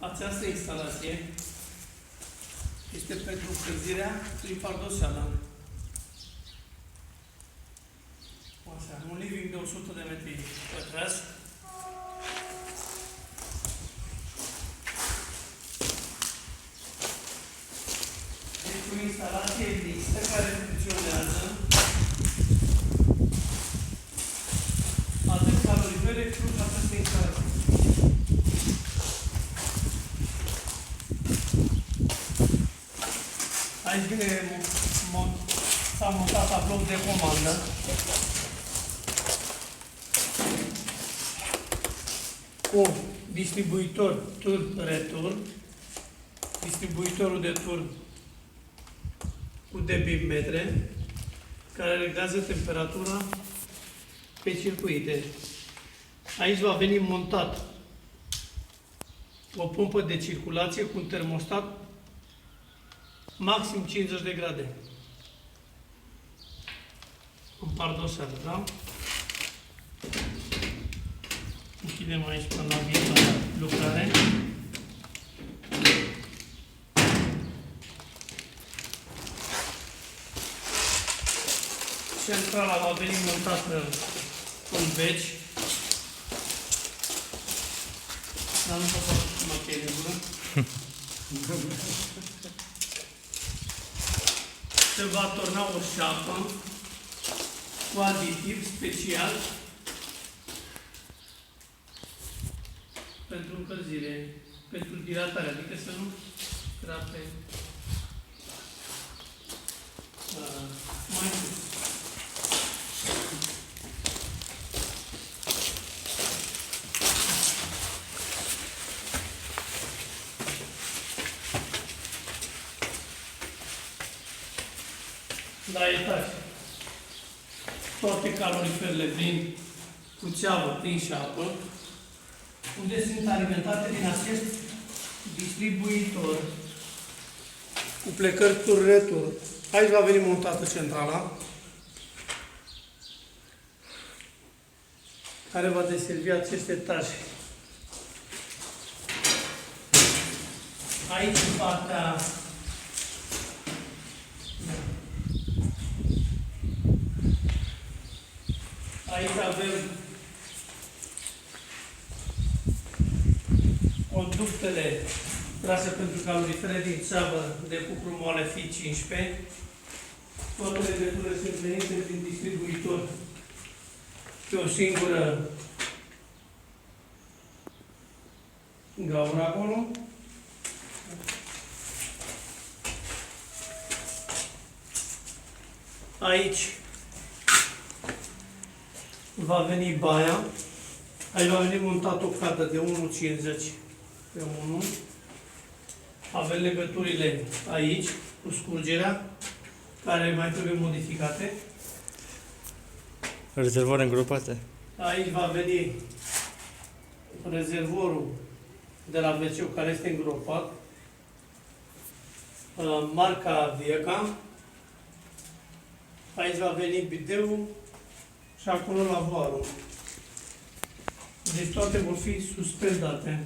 Această instalație este pentru încălzirea prin pardoseală. Așa, un living de 100 de metri pătrați. Deci o instalație mixtă care funcționează atât calorifere cât și această instalație. Aici vine s-a montat tablou de comandă. Cu distribuitor turn-return, distribuitorul de turn cu debimetre, care reglează temperatura pe circuite. Aici va veni montat o pompă de circulație cu un termostat maxim 50 de grade. În pardoseală, da? Închidem aici până la viitoarea lucrare. Centrala va veni montată în veci. Dar nu pot să mă cheie de gură. Se va torna o șapă cu aditiv special pentru încălzire, pentru dilatare, adică să nu scape mai sus. La etaj, toate caloriferele vin cu țeavă prin șapă, unde sunt alimentate din acest distribuitor cu plecări turn-return. Aici va veni montată centrala, care va deservi acest etaj. Aici, în partea aici avem conductele trase pentru calorifere din țeavă de cupru moale Fi-15. Toate legăturile sunt venite prin distribuitor pe o singură gaură acolo. Aici va veni baia. Aici va veni montat o cadă de 1,50 pe 1. Avem legăturile aici cu scurgerea, care mai trebuie modificate. Rezervoare îngropate. Aici va veni rezervorul de la WC, care este îngropat. Marca Vieca. Aici va veni bideul și acolo lavoarul. Deci toate vor fi suspendate.